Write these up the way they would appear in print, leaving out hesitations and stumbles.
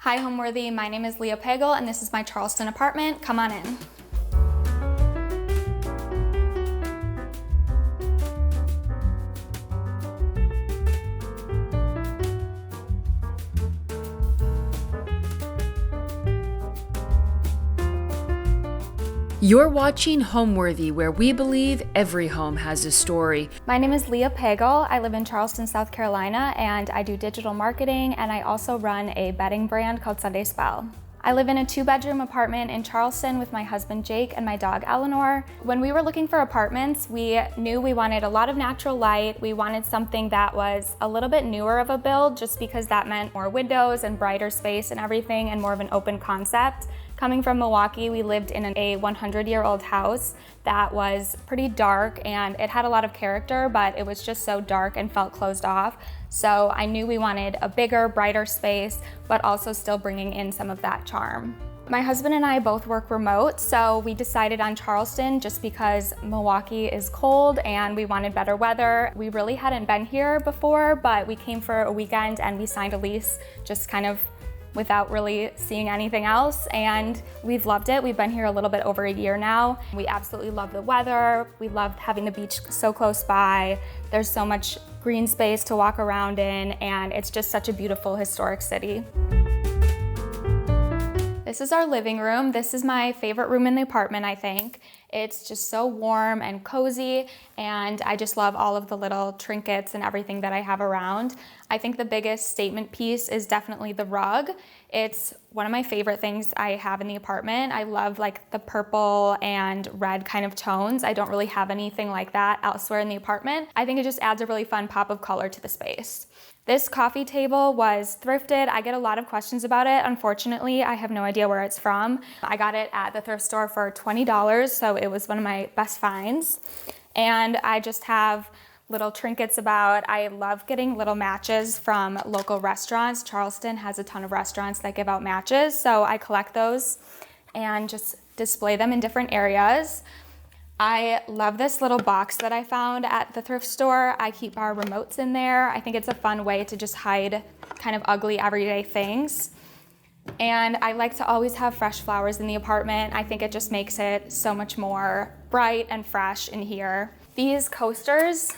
Hi Homeworthy, my name is Leah Pagel and this is my Charleston apartment. Come on in. You're watching Homeworthy, where we believe every home has a story. My name is Leah Pagel. I live in Charleston, South Carolina, and I do digital marketing, and I also run a bedding brand called Sunday Spell. I live in a 2-bedroom apartment in Charleston with my husband Jake and my dog Eleanor. When we were looking for apartments, we knew we wanted a lot of natural light. We wanted something that was a little bit newer of a build, just because that meant more windows and brighter space and everything, and more of an open concept. Coming from Milwaukee, we lived in a 100-year-old house that was pretty dark, and it had a lot of character, but it was just so dark and felt closed off. So I knew we wanted a bigger, brighter space, but also still bringing in some of that charm. My husband and I both work remote, so we decided on Charleston just because Milwaukee is cold and we wanted better weather. We really hadn't been here before, but we came for a weekend and we signed a lease just kind of without really seeing anything else, and we've loved it. We've been here a little bit over a year now. We absolutely love the weather. We love having the beach so close by. There's so much green space to walk around in, and it's just such a beautiful historic city. This is our living room. This is my favorite room in the apartment, I think. It's just so warm and cozy, and I just love all of the little trinkets and everything that I have around. I think the biggest statement piece is definitely the rug. It's one of my favorite things I have in the apartment. I love like the purple and red kind of tones. I don't really have anything like that elsewhere in the apartment. I think it just adds a really fun pop of color to the space. This coffee table was thrifted. I get a lot of questions about it. Unfortunately, I have no idea where it's from. I got it at the thrift store for $20, so it was one of my best finds. And I just have little trinkets about. I love getting little matches from local restaurants. Charleston has a ton of restaurants that give out matches, so I collect those and just display them in different areas. I love this little box that I found at the thrift store. I keep our remotes in there. I think it's a fun way to just hide kind of ugly everyday things. And I like to always have fresh flowers in the apartment. I think it just makes it so much more bright and fresh in here. These coasters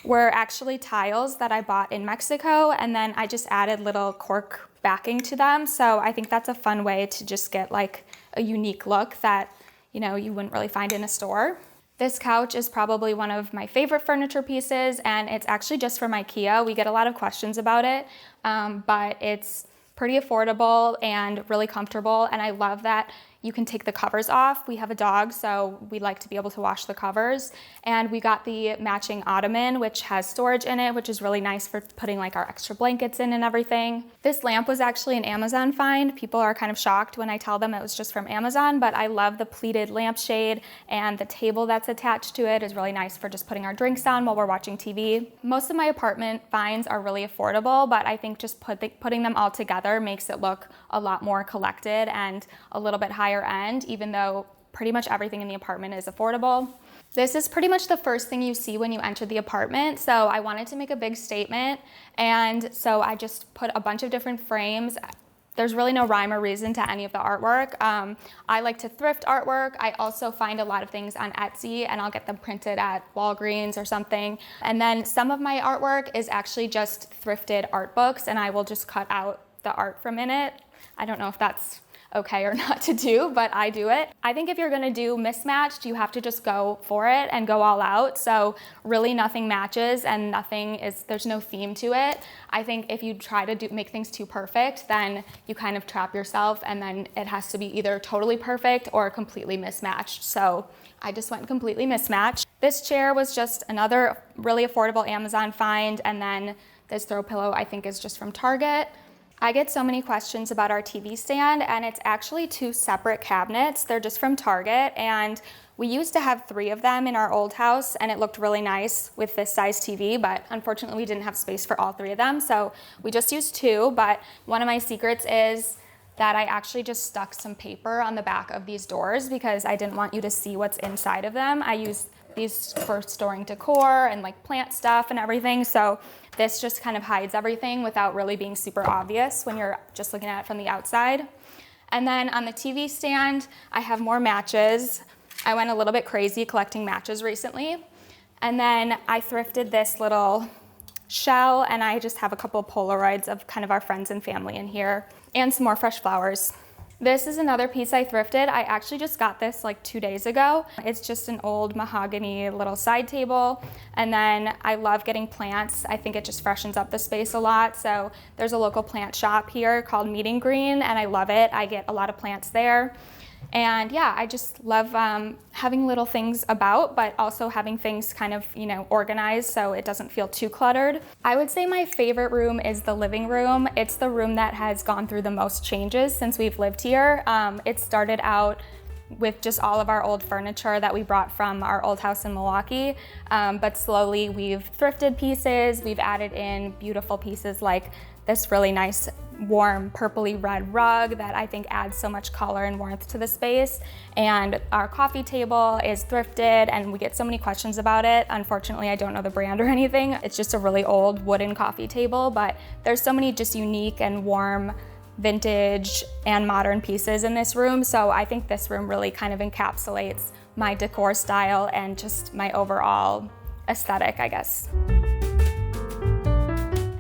were actually tiles that I bought in Mexico, and then I just added little cork backing to them. So I think that's a fun way to just get like a unique look that you wouldn't really find in a store. This couch is probably one of my favorite furniture pieces, and it's actually just from IKEA. We get a lot of questions about it, but it's pretty affordable and really comfortable, and I love that you can take the covers off. We have a dog, so we like to be able to wash the covers. And we got the matching ottoman, which has storage in it, which is really nice for putting like our extra blankets in and everything. This lamp was actually an Amazon find. People are kind of shocked when I tell them it was just from Amazon, but I love the pleated lampshade, and the table that's attached to it is really nice for just putting our drinks on while we're watching TV. Most of my apartment finds are really affordable, but I think just putting them all together makes it look a lot more collected and a little bit higher end, even though pretty much everything in the apartment is affordable. This is pretty much the first thing you see when you enter the apartment, so I wanted to make a big statement, and so I just put a bunch of different frames. There's really no rhyme or reason to any of the artwork. I like to thrift artwork. I also find a lot of things on Etsy, and I'll get them printed at Walgreens or something. And then some of my artwork is actually just thrifted art books, and I will just cut out the art from in it. I don't know if that's okay or not to do, but I do it. I think if you're gonna do mismatched, you have to just go for it and go all out. So really nothing matches and there's no theme to it. I think if you try to make things too perfect, then you kind of trap yourself, and then it has to be either totally perfect or completely mismatched. So I just went completely mismatched. This chair was just another really affordable Amazon find, and then this throw pillow I think is just from Target. I get so many questions about our TV stand, and it's actually 2 separate cabinets. They're just from Target, and we used to have 3 of them in our old house, and it looked really nice with this size TV, but unfortunately we didn't have space for all 3 of them, so we just used 2. But one of my secrets is that I actually just stuck some paper on the back of these doors because I didn't want you to see what's inside of them. I used these for storing decor and like plant stuff and everything. So this just kind of hides everything without really being super obvious when you're just looking at it from the outside. And then on the TV stand, I have more matches. I went a little bit crazy collecting matches recently. And then I thrifted this little shell, and I just have a couple of Polaroids of kind of our friends and family in here, and some more fresh flowers. This is another piece I thrifted. I actually just got this like 2 days ago. It's just an old mahogany little side table. And then I love getting plants. I think it just freshens up the space a lot. So there's a local plant shop here called Meeting Green, and I love it. I get a lot of plants there. And yeah, I just love having little things about, but also having things kind of, you know, organized so it doesn't feel too cluttered. I would say my favorite room is the living room. It's the room that has gone through the most changes since we've lived here. It started out with just all of our old furniture that we brought from our old house in Milwaukee, but slowly we've thrifted pieces, we've added in beautiful pieces like this really nice warm purpley red rug that I think adds so much color and warmth to the space. And our coffee table is thrifted, and we get so many questions about it. Unfortunately, I don't know the brand or anything. It's just a really old wooden coffee table, but there's so many just unique and warm vintage and modern pieces in this room. So I think this room really kind of encapsulates my decor style and just my overall aesthetic, I guess.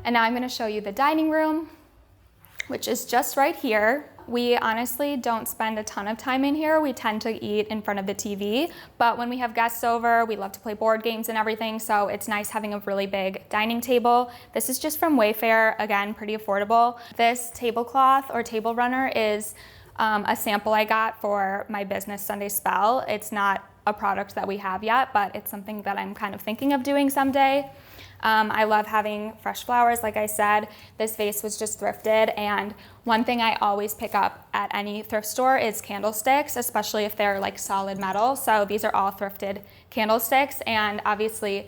And now I'm going to show you the dining room, which is just right here. We honestly don't spend a ton of time in here. We tend to eat in front of the TV, but when we have guests over, we love to play board games and everything, so it's nice having a really big dining table. This is just from Wayfair, again, pretty affordable. This tablecloth or table runner is a sample I got for my business Sunday Spell. It's not a product that we have yet, but it's something that I'm kind of thinking of doing someday. I love having fresh flowers, like I said. This vase was just thrifted, and one thing I always pick up at any thrift store is candlesticks, especially if they're like solid metal. So these are all thrifted candlesticks, and obviously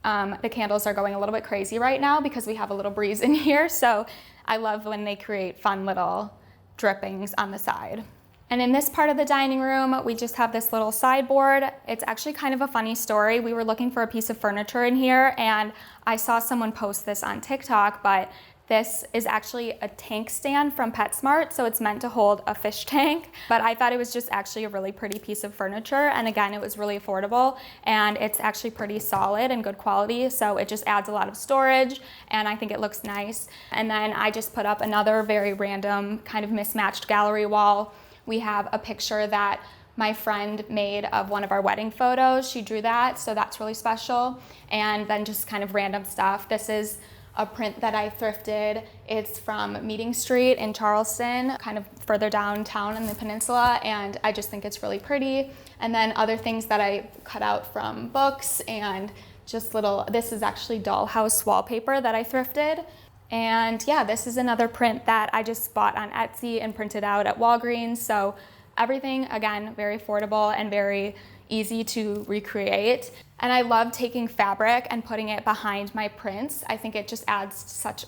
the candles are going a little bit crazy right now because we have a little breeze in here. So I love when they create fun little drippings on the side. And in this part of the dining room, we just have this little sideboard. It's actually kind of a funny story. We were looking for a piece of furniture in here, and I saw someone post this on TikTok, but this is actually a tank stand from PetSmart, so it's meant to hold a fish tank. But I thought it was just actually a really pretty piece of furniture, and again, it was really affordable, and it's actually pretty solid and good quality, so it just adds a lot of storage, and I think it looks nice. And then I just put up another very random kind of mismatched gallery wall. We have a picture that my friend made of one of our wedding photos. She drew that, so that's really special. And then just kind of random stuff. This is a print that I thrifted. It's from Meeting Street in Charleston, kind of further downtown in the peninsula, and I just think it's really pretty. And then other things that I cut out from books and just little, this is actually dollhouse wallpaper that I thrifted. And yeah, this is another print that I just bought on Etsy and printed out at Walgreens. So everything, again, very affordable and very easy to recreate. And I love taking fabric and putting it behind my prints. I think it just adds such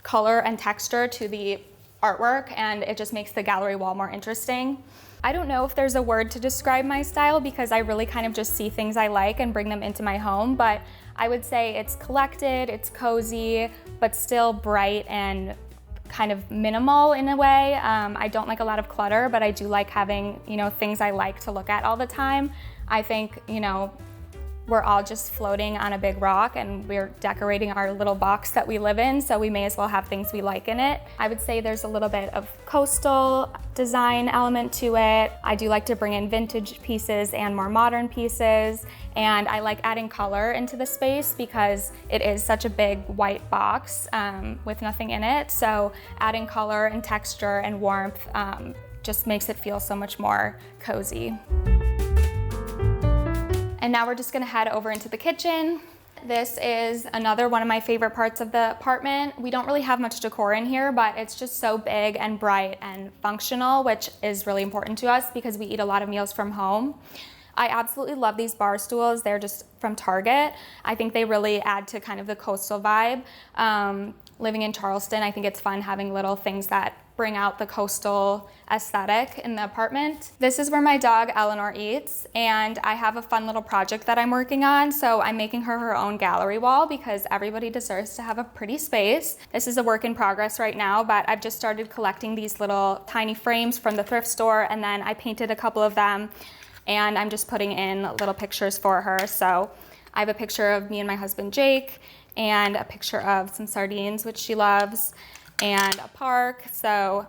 color and texture to the artwork, and it just makes the gallery wall more interesting. I don't know if there's a word to describe my style because I really kind of just see things I like and bring them into my home, but I would say it's collected, it's cozy, but still bright and kind of minimal in a way. I don't like a lot of clutter, but I do like having, you know, things I like to look at all the time. I think, you know, we're all just floating on a big rock and we're decorating our little box that we live in, so we may as well have things we like in it. I would say there's a little bit of coastal design element to it. I do like to bring in vintage pieces and more modern pieces, and I like adding color into the space because it is such a big white box with nothing in it, so adding color and texture and warmth just makes it feel so much more cozy. And now we're just gonna head over into the kitchen. This is another one of my favorite parts of the apartment. We don't really have much decor in here, but it's just so big and bright and functional, which is really important to us because we eat a lot of meals from home. I absolutely love these bar stools. They're just from Target. I think they really add to kind of the coastal vibe. living in Charleston, I think it's fun having little things that bring out the coastal aesthetic in the apartment. This is where my dog Eleanor eats, and I have a fun little project that I'm working on. So I'm making her own gallery wall because everybody deserves to have a pretty space. This is a work in progress right now, but I've just started collecting these little tiny frames from the thrift store, and then I painted a couple of them, and I'm just putting in little pictures for her. So I have a picture of me and my husband Jake, and a picture of some sardines, which she loves, and a park. So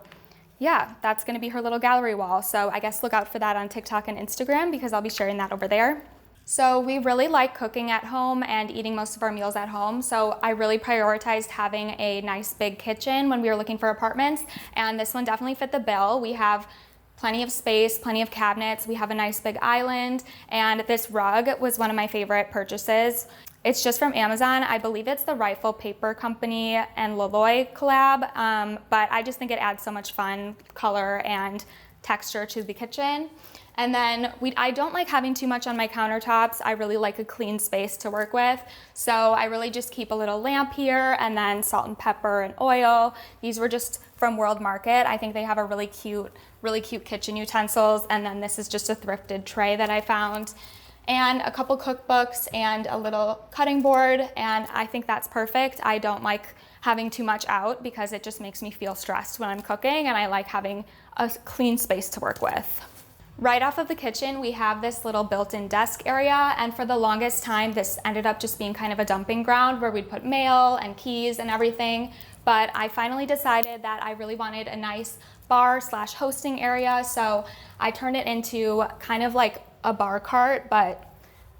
yeah, that's gonna be her little gallery wall. So I guess look out for that on TikTok and Instagram because I'll be sharing that over there. So we really like cooking at home and eating most of our meals at home. So I really prioritized having a nice big kitchen when we were looking for apartments. And this one definitely fit the bill. We have plenty of space, plenty of cabinets. We have a nice big island. And this rug was one of my favorite purchases. It's just from Amazon. I believe it's the Rifle Paper Company and Loloy collab, but I just think it adds so much fun, color, and texture to the kitchen. And then I don't like having too much on my countertops. I really like a clean space to work with. So I really just keep a little lamp here, and then salt and pepper and oil. These were just from World Market. I think they have a really cute kitchen utensils. And then this is just a thrifted tray that I found, and a couple cookbooks and a little cutting board, and I think that's perfect. I don't like having too much out because it just makes me feel stressed when I'm cooking, and I like having a clean space to work with. Right off of the kitchen, we have this little built-in desk area, and for the longest time, this ended up just being kind of a dumping ground where we'd put mail and keys and everything, but I finally decided that I really wanted a nice bar/hosting area, so I turned it into kind of like a bar cart, but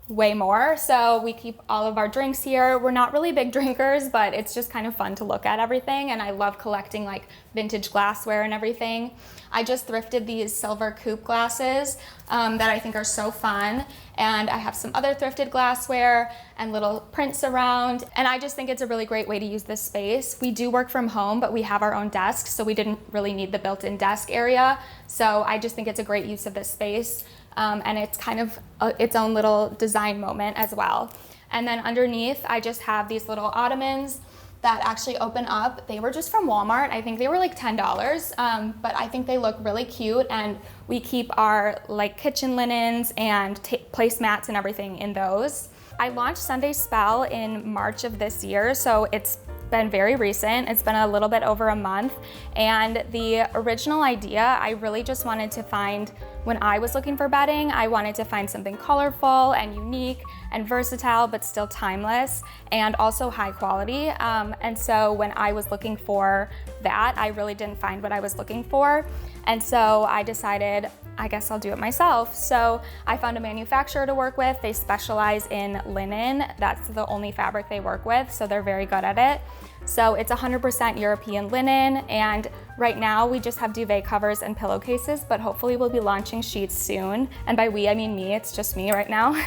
way more. So we keep all of our drinks here. We're not really big drinkers, but it's just kind of fun to look at everything, and I love collecting like vintage glassware and everything. I just thrifted these silver coupe glasses that I think are so fun, and I have some other thrifted glassware and little prints around, and I just think it's a really great way to use this space. We do work from home, but we have our own desks, so we didn't really need the built-in desk area, so I just think it's a great use of this space. And it's kind of its own little design moment as well. And then underneath, I just have these little ottomans that actually open up. They were just from Walmart. I think they were like $10, but I think they look really cute, and we keep our like kitchen linens and placemats and everything in those. I launched Sunday Spell in March of this year, so it's been very recent. It's been a little bit over a month, and the original idea, I really just wanted to find, when I was looking for bedding, I wanted to find something colorful and unique and versatile, but still timeless and also high quality. And so when I was looking for that, I really didn't find what I was looking for. And so I decided, I guess I'll do it myself. So I found a manufacturer to work with. They specialize in linen. That's the only fabric they work with, so they're very good at it. So it's 100% European linen, and right now we just have duvet covers and pillowcases, but hopefully we'll be launching sheets soon. And by we, I mean me, it's just me right now.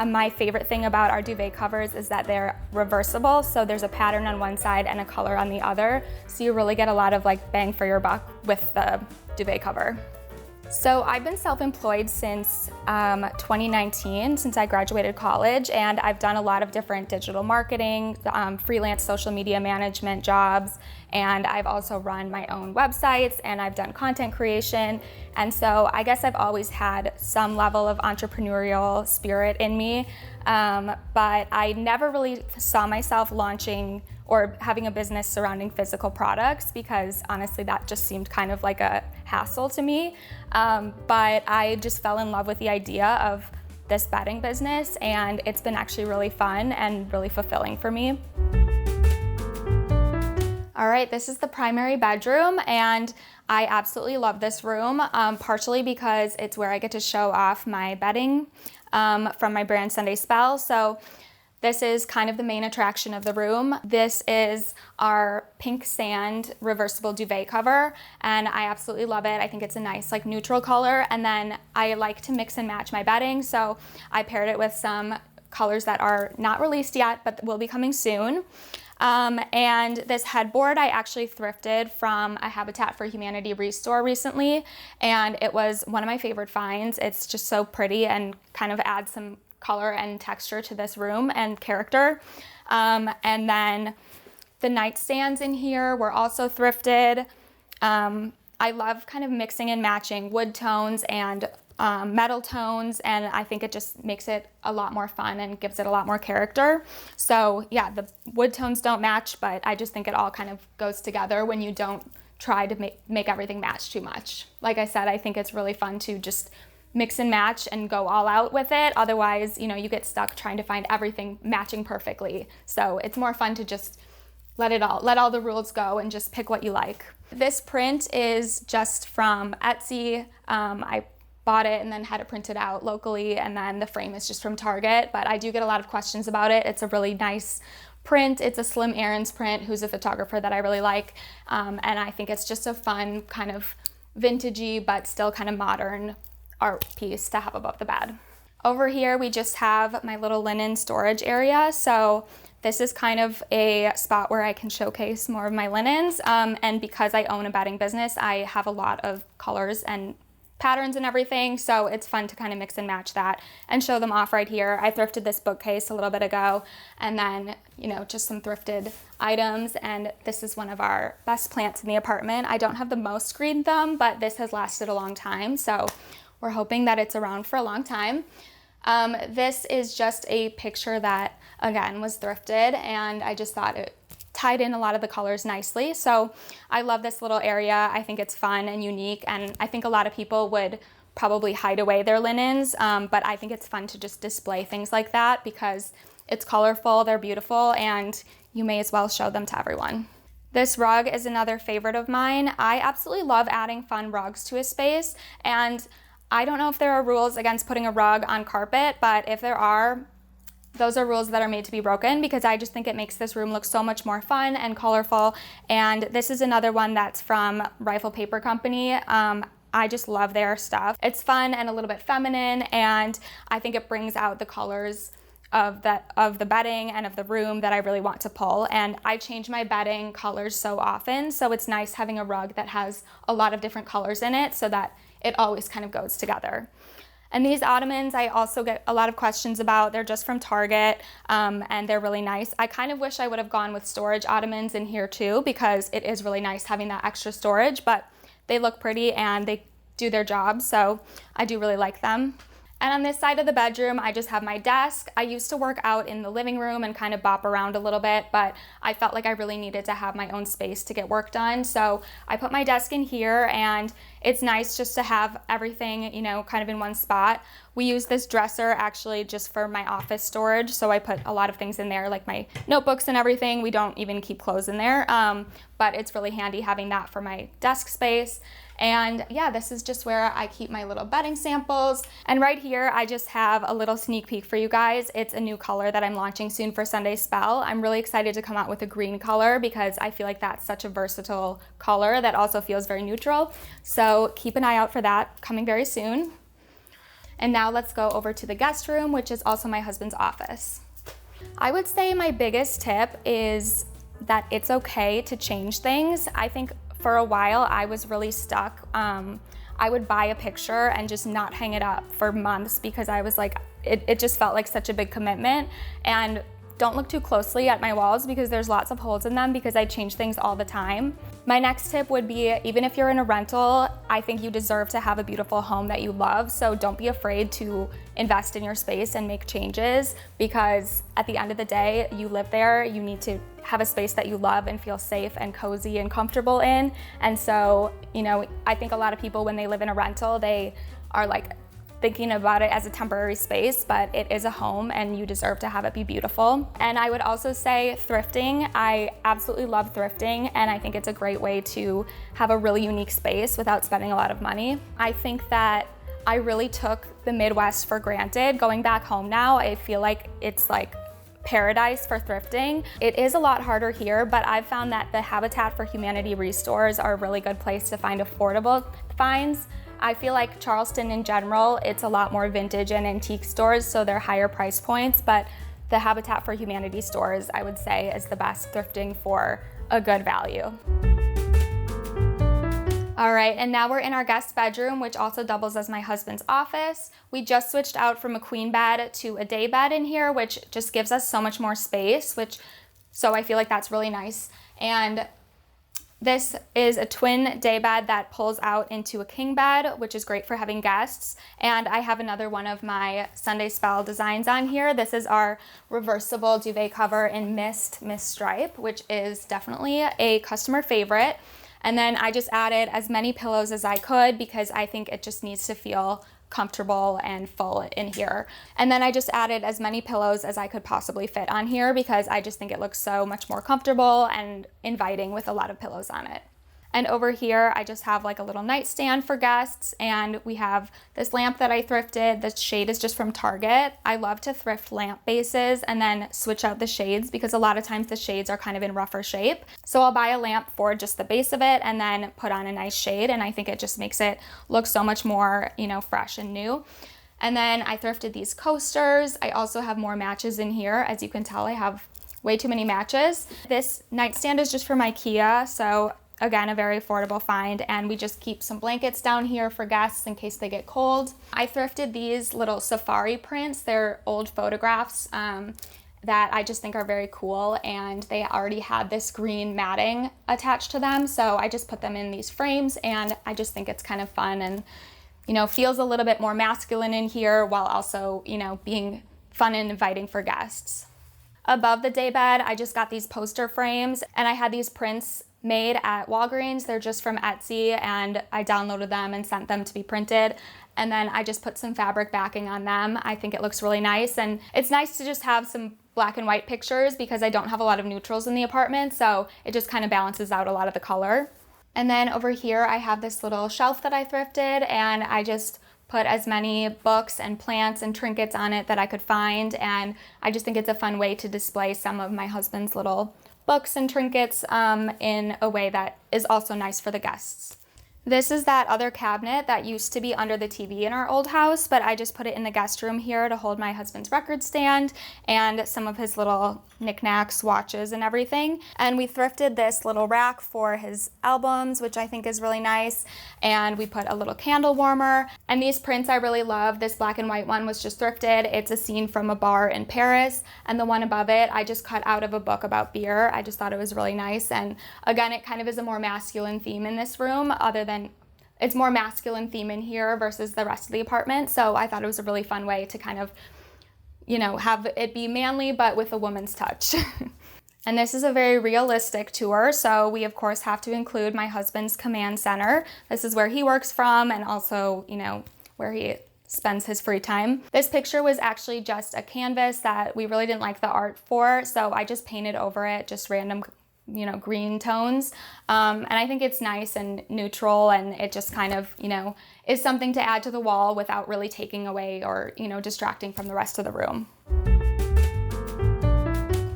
My favorite thing about our duvet covers is that they're reversible, so there's a pattern on one side and a color on the other, so you really get a lot of like bang for your buck with the duvet cover. So I've been self-employed since 2019, since I graduated college, and I've done a lot of different digital marketing, freelance social media management jobs, and I've also run my own websites, and I've done content creation. And so I guess I've always had some level of entrepreneurial spirit in me, but I never really saw myself launching or having a business surrounding physical products, because honestly that just seemed kind of like a hassle to me. But I just fell in love with the idea of this bedding business, and it's been actually really fun and really fulfilling for me. All right, this is the primary bedroom, and I absolutely love this room, partially because it's where I get to show off my bedding from my brand Sunday Spell. So this is kind of the main attraction of the room. This is our pink sand reversible duvet cover, and I absolutely love it. I think it's a nice like neutral color, and then I like to mix and match my bedding, so I paired it with some colors that are not released yet but will be coming soon. And this headboard I actually thrifted from a Habitat for Humanity restore recently, and it was one of my favorite finds. It's just so pretty and kind of adds some color and texture to this room and character. And then the nightstands in here were also thrifted. I love kind of mixing and matching wood tones and metal tones, and I think it just makes it a lot more fun and gives it a lot more character. So yeah, the wood tones don't match, but I just think it all kind of goes together when you don't try to make everything match too much. Like I said, I think it's really fun to just mix and match and go all out with it. Otherwise, you know, you get stuck trying to find everything matching perfectly. So it's more fun to just let all the rules go and just pick what you like. This print is just from Etsy. I bought it and then had it printed out locally, and then the frame is just from Target, but I do get a lot of questions about it. It's a really nice print. It's a Slim Aaron's print, who's a photographer that I really like, and I think it's just a fun kind of vintagey but still kind of modern art piece to have above the bed. Over here we just have my little linen storage area, so this is kind of a spot where I can showcase more of my linens, and because I own a bedding business, I have a lot of colors and patterns and everything, so it's fun to kind of mix and match that and show them off right here. I thrifted this bookcase a little bit ago, and then, you know, just some thrifted items, and this is one of our best plants in the apartment. I don't have the most green thumb, but this has lasted a long time, so we're hoping that it's around for a long time. This is just a picture that, again, was thrifted, and I just thought it tied in a lot of the colors nicely. So I love this little area. I think it's fun and unique, and I think a lot of people would probably hide away their linens, but I think it's fun to just display things like that because it's colorful, they're beautiful, and you may as well show them to everyone. This rug is another favorite of mine. I absolutely love adding fun rugs to a space, and I don't know if there are rules against putting a rug on carpet, but if there are, those are rules that are made to be broken because I just think it makes this room look so much more fun and colorful. And this is another one that's from Rifle Paper Company. I just love their stuff. It's fun and a little bit feminine, and I think it brings out the colors of the bedding and of the room that I really want to pull. And I change my bedding colors so often, so it's nice having a rug that has a lot of different colors in it so that it always kind of goes together. And these ottomans I also get a lot of questions about. They're just from Target, and they're really nice. I kind of wish I would have gone with storage ottomans in here too, because it is really nice having that extra storage, but they look pretty and they do their job, so I do really like them. And on this side of the bedroom, I just have my desk. I used to work out in the living room and kind of bop around a little bit, but I felt like I really needed to have my own space to get work done. So I put my desk in here, and it's nice just to have everything, you know, kind of in one spot. We use this dresser actually just for my office storage, so I put a lot of things in there, like my notebooks and everything. We don't even keep clothes in there, but it's really handy having that for my desk space. And yeah, this is just where I keep my little bedding samples. And right here, I just have a little sneak peek for you guys. It's a new color that I'm launching soon for Sunday Spell. I'm really excited to come out with a green color because I feel like that's such a versatile color that also feels very neutral. So keep an eye out for that coming very soon. And now let's go over to the guest room, which is also my husband's office. I would say my biggest tip is that it's okay to change things. I think for a while I was really stuck. I would buy a picture and just not hang it up for months because I was like, it just felt like such a big commitment. And don't look too closely at my walls because there's lots of holes in them because I change things all the time. My next tip would be, even if you're in a rental, I think you deserve to have a beautiful home that you love. So don't be afraid to invest in your space and make changes, because at the end of the day, you live there, you need to have a space that you love and feel safe and cozy and comfortable in. And so, you know, I think a lot of people when they live in a rental, they are like thinking about it as a temporary space, but it is a home and you deserve to have it be beautiful. And I would also say thrifting. I absolutely love thrifting, and I think it's a great way to have a really unique space without spending a lot of money. I think that I really took the Midwest for granted. Going back home now, I feel like it's like paradise for thrifting. It is a lot harder here, but I've found that the Habitat for Humanity restores are a really good place to find affordable finds. I feel like Charleston in general, it's a lot more vintage and antique stores, so they're higher price points, but the Habitat for Humanity stores, I would say, is the best thrifting for a good value. All right, and now we're in our guest bedroom, which also doubles as my husband's office. We just switched out from a queen bed to a day bed in here, which just gives us so much more space, so I feel like that's really nice. And this is a twin day bed that pulls out into a king bed, which is great for having guests. And I have another one of my Sunday Spell designs on here. This is our reversible duvet cover in mist stripe, which is definitely a customer favorite. And then I just added as many pillows as I could because I think it just needs to feel comfortable and full in here. And then I just added as many pillows as I could possibly fit on here because I just think it looks so much more comfortable and inviting with a lot of pillows on it. And over here, I just have like a little nightstand for guests, and we have this lamp that I thrifted. The shade is just from Target. I love to thrift lamp bases and then switch out the shades because a lot of times the shades are kind of in rougher shape. So I'll buy a lamp for just the base of it and then put on a nice shade, and I think it just makes it look so much more, fresh and new. And then I thrifted these coasters. I also have more matches in here. As you can tell, I have way too many matches. This nightstand is just from IKEA, so again, a very affordable find, and we just keep some blankets down here for guests in case they get cold. I thrifted these little safari prints. They're old photographs that I just think are very cool, and they already had this green matting attached to them, so I just put them in these frames, and I just think it's kind of fun and, feels a little bit more masculine in here while also, being fun and inviting for guests. Above the daybed, I just got these poster frames, and I had these prints made at Walgreens. They're just from Etsy, and I downloaded them and sent them to be printed. And then I just put some fabric backing on them. I think it looks really nice, and it's nice to just have some black and white pictures because I don't have a lot of neutrals in the apartment, so it just kind of balances out a lot of the color. And then over here, I have this little shelf that I thrifted, and I just put as many books and plants and trinkets on it that I could find, and I just think it's a fun way to display some of my husband's little books and trinkets in a way that is also nice for the guests. This is that other cabinet that used to be under the TV in our old house, but I just put it in the guest room here to hold my husband's record stand and some of his little knickknacks, watches, and everything. And we thrifted this little rack for his albums, which I think is really nice. And we put a little candle warmer. And these prints I really love. This black and white one was just thrifted. It's a scene from a bar in Paris. And the one above it, I just cut out of a book about beer. I just thought it was really nice. And again, it kind of is a more masculine theme in this room, other than it's more masculine theme in here versus the rest of the apartment. So I thought it was a really fun way to kind of, have it be manly, but with a woman's touch. And this is a very realistic tour. So we of course have to include my husband's command center. This is where he works from, and also, where he spends his free time. This picture was actually just a canvas that we really didn't like the art for. So I just painted over it, just random green tones. And I think it's nice and neutral, and it just kind of, is something to add to the wall without really taking away or, distracting from the rest of the room.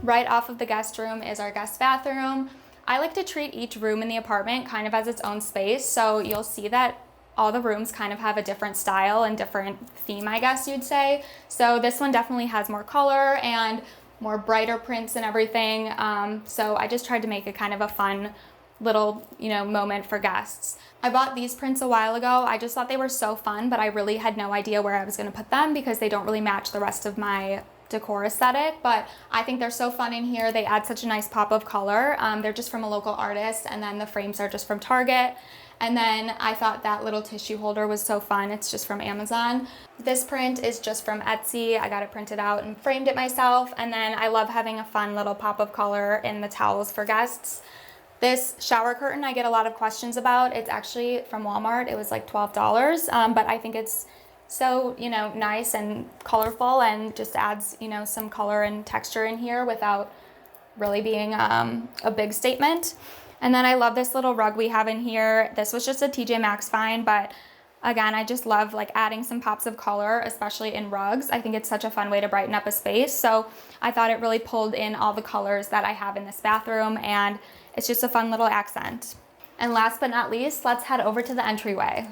Right off of the guest room is our guest bathroom. I like to treat each room in the apartment kind of as its own space. So you'll see that all the rooms kind of have a different style and different theme, I guess you'd say. So this one definitely has more color and more brighter prints and everything. So I just tried to make it kind of a fun little, moment for guests. I bought these prints a while ago. I just thought they were so fun, but I really had no idea where I was gonna put them because they don't really match the rest of my decor aesthetic, but I think they're so fun in here. They add such a nice pop of color. They're just from a local artist, and then the frames are just from Target. And then I thought that little tissue holder was so fun. It's just from Amazon. This print is just from Etsy. I got it printed out and framed it myself. And then I love having a fun little pop of color in the towels for guests. This shower curtain I get a lot of questions about. It's actually from Walmart. It was like $12, but I think it's so, nice and colorful, and just adds, some color and texture in here without really being a big statement. And then I love this little rug we have in here. This was just a TJ Maxx find, but again, I just love adding some pops of color, especially in rugs. I think it's such a fun way to brighten up a space. So I thought it really pulled in all the colors that I have in this bathroom, and it's just a fun little accent. And last but not least, let's head over to the entryway.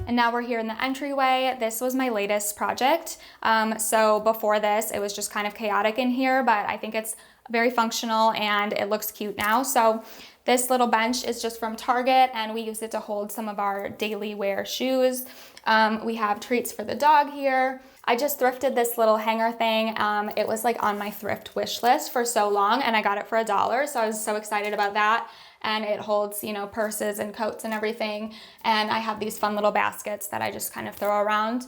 And now we're here in the entryway. This was my latest project. So before this, it was just kind of chaotic in here, but I think it's very functional and it looks cute now. So this little bench is just from Target and we use it to hold some of our daily wear shoes. We have treats for the dog here. I just thrifted this little hanger thing. It was like on my thrift wish list for so long and I got it for $1. So I was so excited about that. And it holds, you know, purses and coats and everything. And I have these fun little baskets that I just kind of throw around.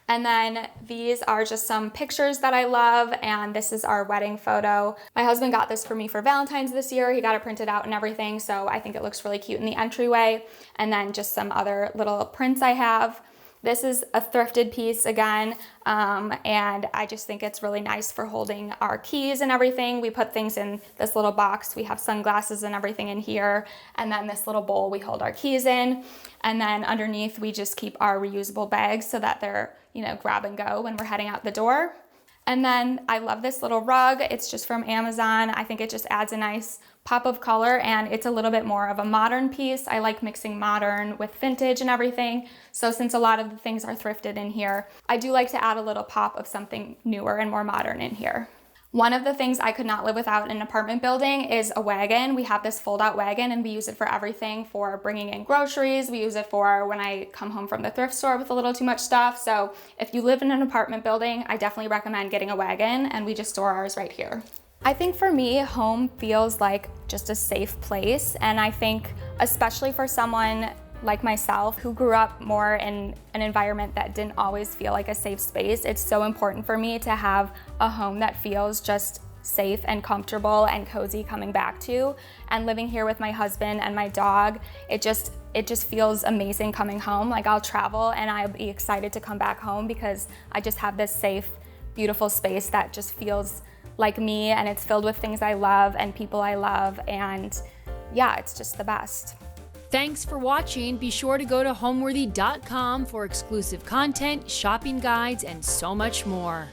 And then these are just some pictures that I love, and this is our wedding photo. My husband got this for me for Valentine's this year. He got it printed out and everything, so I think it looks really cute in the entryway. And then just some other little prints I have. This is a thrifted piece again, and I just think it's really nice for holding our keys and everything. We put things in this little box. We have sunglasses and everything in here, and then this little bowl we hold our keys in. And then underneath we just keep our reusable bags so that they're, you know, grab and go when we're heading out the door. And then I love this little rug. It's just from Amazon. I think it just adds a nice pop of color and it's a little bit more of a modern piece. I like mixing modern with vintage and everything. So since a lot of the things are thrifted in here, I do like to add a little pop of something newer and more modern in here. One of the things I could not live without in an apartment building is a wagon. We have this fold-out wagon and we use it for everything, for bringing in groceries. We use it for when I come home from the thrift store with a little too much stuff. So if you live in an apartment building, I definitely recommend getting a wagon, and we just store ours right here. I think for me, home feels like just a safe place, and I think especially for someone like myself who grew up more in an environment that didn't always feel like a safe space, it's so important for me to have a home that feels just safe and comfortable and cozy coming back to. And living here with my husband and my dog, it just feels amazing coming home. Like I'll travel and I'll be excited to come back home because I just have this safe, beautiful space that just feels like me, and it's filled with things I love and people I love, and yeah, it's just the best. Thanks for watching. Be sure to go to homeworthy.com for exclusive content, shopping guides, and so much more.